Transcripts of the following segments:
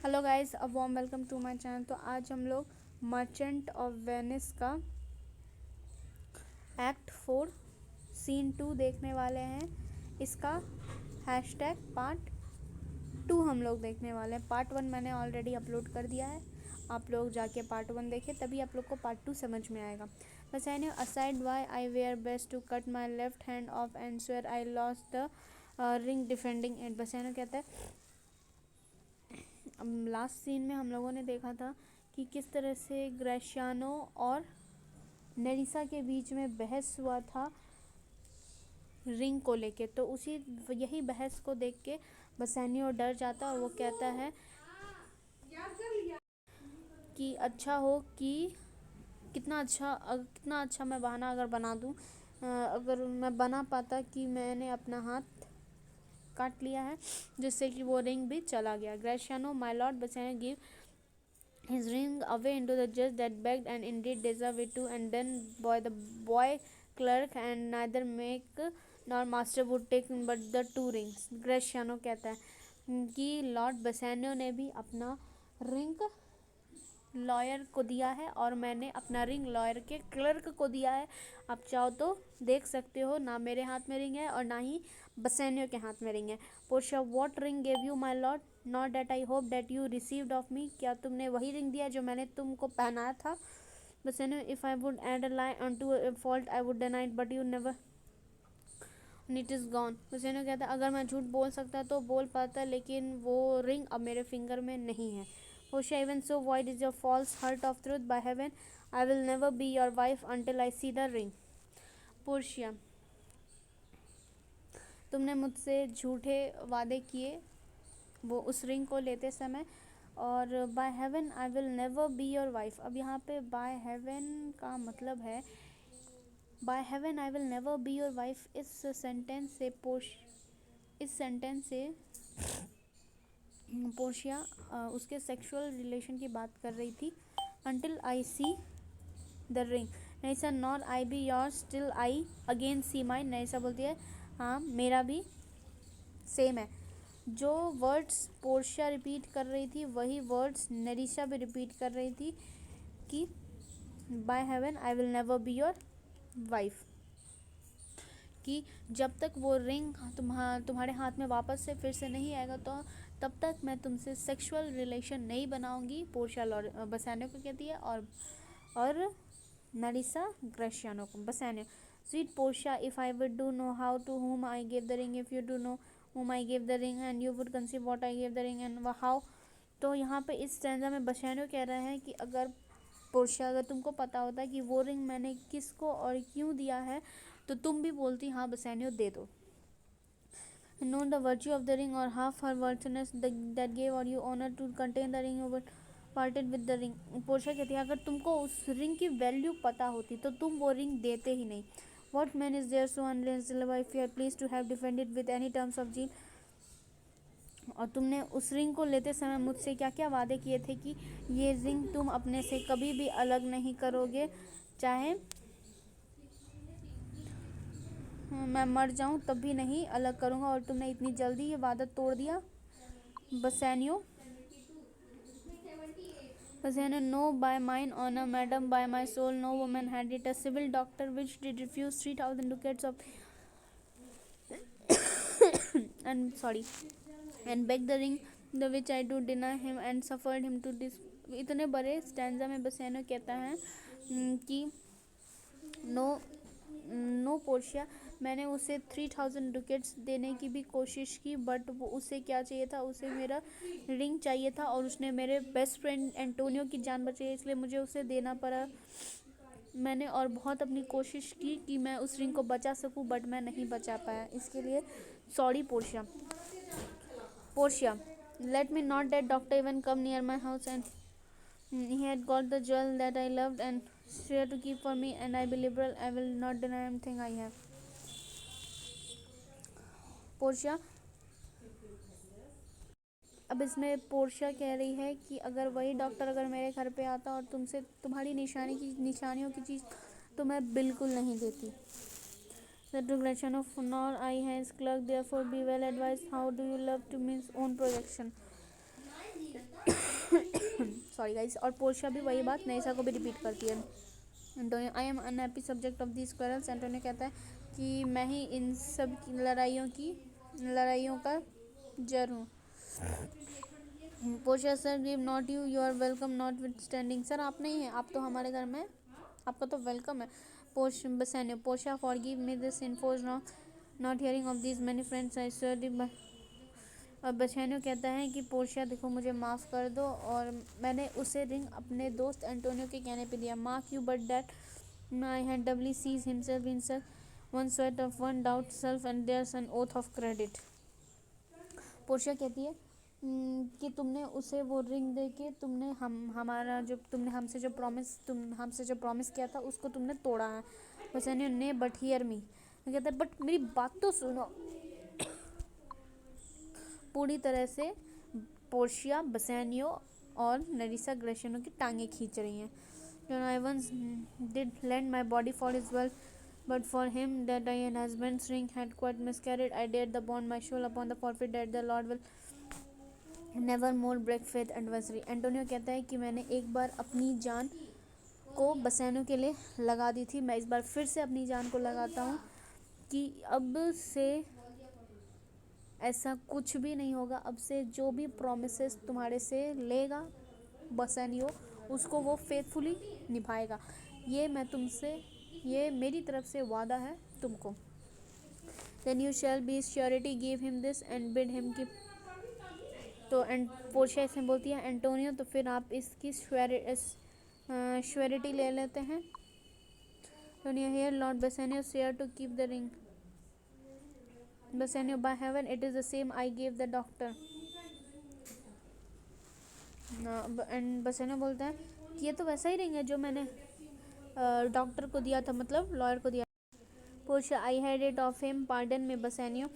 Hello guys, a warm welcome to my channel. तो आज हम लोग मर्चेंट ऑफ वेनिस का एक्ट 4 सीन 2 देखने वाले हैं। इसका हैशटैग पार्ट 2 हम लोग देखने वाले हैं। पार्ट 1 मैंने ऑलरेडी अपलोड कर दिया है, आप लोग जाके पार्ट 1 देखें, तभी आप लोग को पार्ट 2 समझ में आएगा। बस I know aside why I were best to cut my left hand off and swear I lost the ring defending it. बस आई नो कहता है लास्ट सीन में हम लोगों ने देखा था कि किस तरह से ग्रेशियानो और नेरिसा के बीच में बहस हुआ था रिंग को लेके। तो उसी यही बहस को देख के बसेनियो डर जाता और वो कहता है कि अच्छा हो कि कितना अच्छा मैं बहाना अगर बना दूं, अगर मैं बना पाता कि मैंने अपना हाथ काट लिया है, जिससे कि वो रिंग भी चला गया। Gratiano my lord Bassanio give his ring away into the judge that begged and indeed deserved it too, and then the boy clerk and neither make nor master would take but the two rings. ग्रेशियानो कहता है कि Lord बसेनियो ने भी अपना ring lawyer को दिया है और मैंने अपना रिंग लॉयर के क्लर्क को दिया है। आप चाहो तो देख सकते हो, ना मेरे हाथ में रिंग है और ना ही बसेनियो के हाथ में रिंग है। Portia, what ring gave you my Lord, not that I hope that you received of me. क्या तुमने वही रिंग दिया जो मैंने तुमको पहनाया था? Bassanio, if I would add a lie unto a fault I would deny it but you never it is gone. Bassanio कहता है अगर मैं झूठ बोल सकता तो बोल पाता, लेकिन वो रिंग अब मेरे फिंगर में नहीं है। Portia, even so, wide is your false heart of truth? By heaven, I will never be your wife until I see the ring. Portia, तुमने मुझसे झूठे वादे किए वो उस रिंग को लेते समय, और by heaven I will never be your wife. अब यहाँ पे बाय हेवन का मतलब है by heaven I will never be your wife. इस सेंटेंस से पोर्शिया उसके सेक्सुअल रिलेशन की बात कर रही थी। Until I see the ring, Nerissa nor I be yours till I again see mine. Nerissa बोलती है हाँ मेरा भी सेम है। जो वर्ड्स पोर्शिया रिपीट कर रही थी वही वर्ड्स नरिशा भी रिपीट कर रही थी कि by heaven I will never be your wife, कि जब तक वो रिंग तुम्हारे हाथ में वापस से फिर से नहीं आएगा तो तब तक मैं तुमसे सेक्सुअल रिलेशन नहीं बनाऊंगी। पोर्शिया बसेनियो को कहती है और नरिसा ग्रेशियानो को। Bassanio, sweet Portia, if I would do know how to whom I gave the ring, if you do know whom I gave the ring and you would conceive what I gave the ring and how। तो यहाँ पे इस stanza में बसेनियो कह रहा है कि अगर पोर्शिया, अगर तुमको पता होता कि वो रिंग मैंने किसको और क्यों दिया है तो तुम भी बोलती हाँ बसेनियो दे दो। Known the virtue of the ring or half her worthiness that gave or you honor to contain the ring, you would parted with the ring। Portia कहती है अगर तुमको उस रिंग की वैल्यू पता होती तो तुम वो रिंग देते ही नहीं। What man is there so unreasonable if you are pleased to have defended with any terms of zeal। और तुमने उस रिंग को लेते समय मुझसे क्या क्या वादे किए थे कि ये रिंग तुम अपने से कभी भी अलग नहीं करोगे, चाहे मैं मर जाऊं तब भी नहीं अलग करूंगा, और तुमने इतनी जल्दी ये वादा तोड़ दिया। Bassanio, no by mine honour madam, by my soul no woman had it. A civil doctor which did refuse 3000 ducats off and beg the ring, the which I do deny him and suffered him to this। इतने बड़े stanza में बसेनो कहता है कि no Portia, मैंने उसे 3000 डुकेट्स देने की भी कोशिश की, बट वो उसे क्या चाहिए था, उसे मेरा रिंग चाहिए था और उसने मेरे बेस्ट फ्रेंड एंटोनियो की जान बचाई, इसलिए मुझे उसे देना पड़ा। मैंने और बहुत अपनी कोशिश की कि मैं उस रिंग को बचा सकूं, बट मैं नहीं बचा पाया, इसके लिए sorry Portia. Portia, let me not that doctor even come near my house, and he had got the jewel that I loved and swear to keep for me, and I be liberal, I will not deny anything I have। Portia, अब इसमें Portia कह रही है कि अगर वही doctor अगर मेरे घर पे आता और तुमसे तुम्हारी निशानियों की चीज़ तो मैं बिल्कुल नहीं देती। The direction of nor I has clerk, therefore be well advised how do you love to means own projection। Sorry guys. और पोर्शिया भी वही बात नैसा को भी रिपीट करती है। Antonio, I M unhappy subject of these quarrels. Antonio कहता है कि मैं ही इन सब की लड़ाइयों का जड़ हूँ। Portia sir, give not you, you are welcome notwithstanding. Sir आप नहीं हैं, आप तो हमारे घर में, आपका तो वेलकम है। Bassanio, Portia forgive me this enforced not hearing of these many friends I sir. और बसैनियो कहता है कि पोर्शिया देखो मुझे माफ़ कर दो, और मैंने उसे रिंग अपने दोस्त एंटोनियो के कहने पे दिया। Mark you but that I had doubly sees himself in self one swear of one doubt self and there's an oath of credit. Portia कहती है कि तुमने उसे वो रिंग दे के तुमने हमारा जो तुमने हमसे जो प्रॉमिस किया था उसको तुमने तोड़ा है। बसैनियो ने बट हियर मी, कहता है बट मेरी बात तो सुनो। पूरी तरह से पोर्शिया, बसैनियो और नरिसा ग्रेशियनो की टांगें खींच रही हैं। I once did lend my body for his wealth, but for him that I an husband's ring had quite miscarried. I dared the bond my soul upon the forfeit that the Lord will never more break faith adversary. Antonio कहता है कि मैंने एक बार अपनी जान को बसैनियो के लिए लगा दी थी, मैं इस बार फिर से अपनी जान को लगाता हूँ कि अब से ऐसा कुछ भी नहीं होगा। अब से जो भी प्रोमिसेस तुम्हारे से लेगा बसैनियो, उसको वो फेथफुली निभाएगा। ये मेरी तरफ से वादा है तुमको। Then you shall be his surety, give him this and bid him keep। तो पोर्शिया इसमें बोलती है एंटोनियो तो फिर आप इसकी श्योरिटी ले लेते हैं। Antonio, here lord Bassanio swear to keep the ring। Bassanio, by heaven it is the same I gave the doctor। And Bassanio बोलता है कि ये तो वैसा ही रिंग है जो मैंने डॉक्टर को दिया था, मतलब लॉयर को दिया। Portia, I had it of him, pardon में बसैनियो,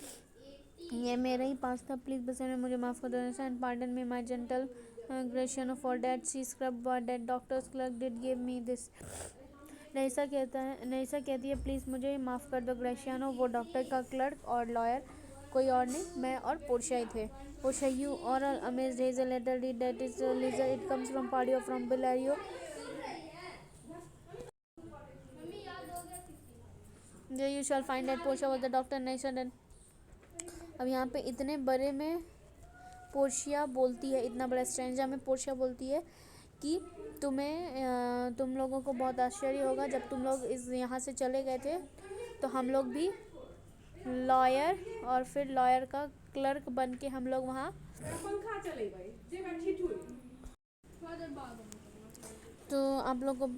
ये मेरे ही पास था, प्लीज बसैनियो मुझे माफ़ कर दो। And pardon me my gentle Gratiano for that see scrub boy that doctor's clerk did give me this. Nerissa कहती है प्लीज़ मुझे माफ़ कर दो ग्रेशियानो, वो डॉक्टर का क्लर्क और लॉयर कोई और नहीं, मैं और पोर्शिया ही थे। Portia, you are amazed here's a letter read that is leisure, it comes from Padua from Bellario. You shall find that Portia was the doctor Nerissa done. अब यहाँ पे इतने बड़े में पोर्शिया बोलती है, इतना बड़ा स्ट्रेंजर में पोर्शिया बोलती है कि तुम लोगों को बहुत आश्चर्य होगा, जब तुम लोग इस यहाँ से चले गए थे तो हम लोग भी लॉयर और फिर लॉयर का क्लर्क बन के हम लोग वहाँ, तो आप लोग को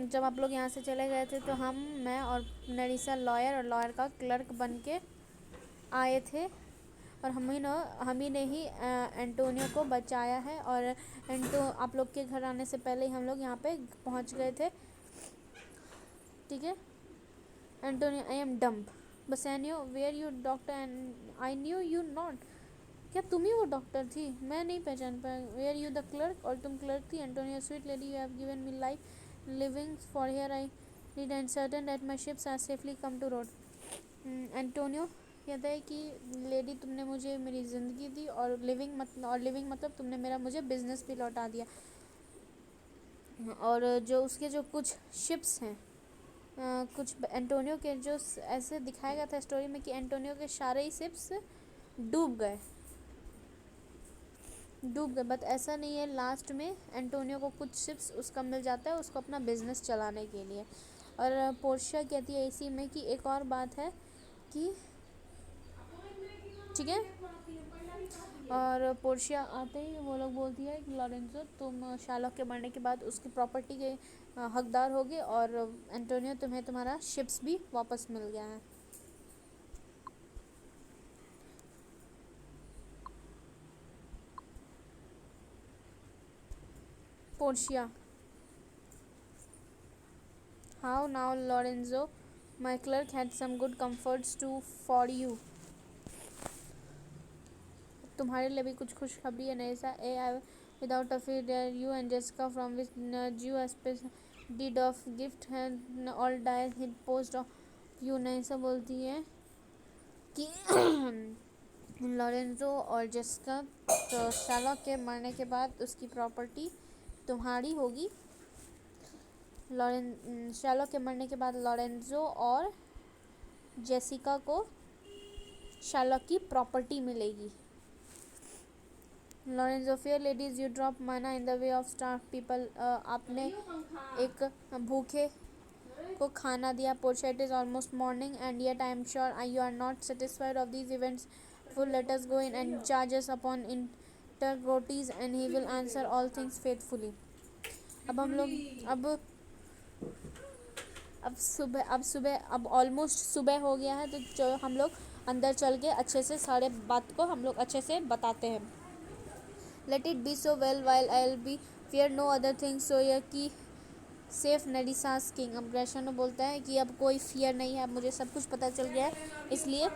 जब आप लोग यहाँ से चले गए थे तो मैं और नरिसा लॉयर और लॉयर का क्लर्क बन के आए थे, और हम ही ने ही एंटोनियो को बचाया है, और आप लोग के घर आने से पहले ही हम लोग यहाँ पे पहुँच गए थे, ठीक है। Antonio, I am dumb. Bassanio, were you doctor and I knew you not, क्या तुम ही वो डॉक्टर थी, मैं नहीं पहचान पाया। वेयर यू द क्लर्क, और तुम क्लर्क थी। Antonio, sweet lady you have given me life living for here I need and certain that my ships are safely come to road. Antonio कहता है कि लेडी तुमने मुझे मेरी ज़िंदगी दी, और लिविंग मतलब तुमने मुझे बिजनेस भी लौटा दिया, और जो उसके जो कुछ शिप्स हैं, कुछ एंटोनियो के जो ऐसे दिखाया गया था स्टोरी में कि एंटोनियो के सारे ही शिप्स डूब गए, बट ऐसा नहीं है। लास्ट में एंटोनियो को कुछ शिप्स उसका मिल जाता है उसको अपना बिजनेस चलाने के लिए। और पोर्शिया कहती है इसी में कि एक और बात है कि, ठीक है, और पोर्शिया आते ही वो लोग बोलती है कि लॉरेंजो तुम शार्लॉक के मरने के बाद उसकी प्रॉपर्टी के हकदार होगे, और एंटोनियो तुम्हें तुम्हारा शिप्स भी वापस मिल गया है। Portia, how now Lorenzo, my clerk had some good comforts too for you, तुम्हारे लिए भी कुछ खुशखबरी है Nerissa. Ay I without a feed you and Jessica from which you deed of gift had all died hit post of you. Nerissa बोलती है कि Lorenzo और जेसिका तो शार्लॉक के मरने के बाद उसकी प्रॉपर्टी तुम्हारी होगी। शैरलॉक के मरने के बाद लॉरेंजो और जेसिका को शैरलॉक की प्रॉपर्टी मिलेगी। Lorenzo, fair ladies you drop manna in the way of starve people, आपने एक भूखे को खाना दिया। Portia, it is almost morning and yet I am sure you are not satisfied of these events, full let us go in and charges upon interrogatories and he will answer all things faithfully. अब हम लोग अब almost सुबह हो गया है, तो हम लोग अंदर चल के अच्छे से सारे बात को हम लोग अच्छे से बताते हैं। Let it be so well while I will be fear no other thing so your keep safe नेरिसास king. अब ग्रेशनो बोलता है कि अब कोई फियर नहीं है, अब मुझे सब कुछ पता चल गया है, इसलिए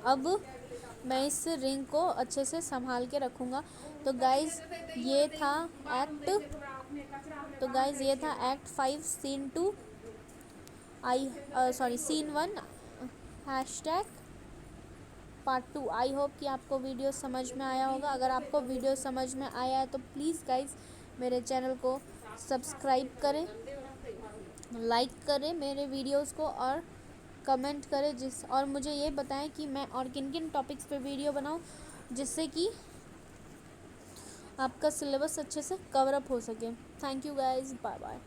अब मैं इस रिंग को अच्छे से संभाल के रखूँगा। तो गाइज़ ये था act 5 scene 2 scene 1 hashtag part 2। I hope कि आपको वीडियो समझ में आया होगा। अगर आपको वीडियो समझ में आया है तो प्लीज़ गाइज़ मेरे चैनल को सब्सक्राइब करें, लाइक करें मेरे वीडियोस को और कमेंट करें और मुझे ये बताएं कि मैं और किन किन टॉपिक्स पे वीडियो बनाऊं, जिससे कि आपका सिलेबस अच्छे से कवर अप हो सके। Thank you guys, bye bye.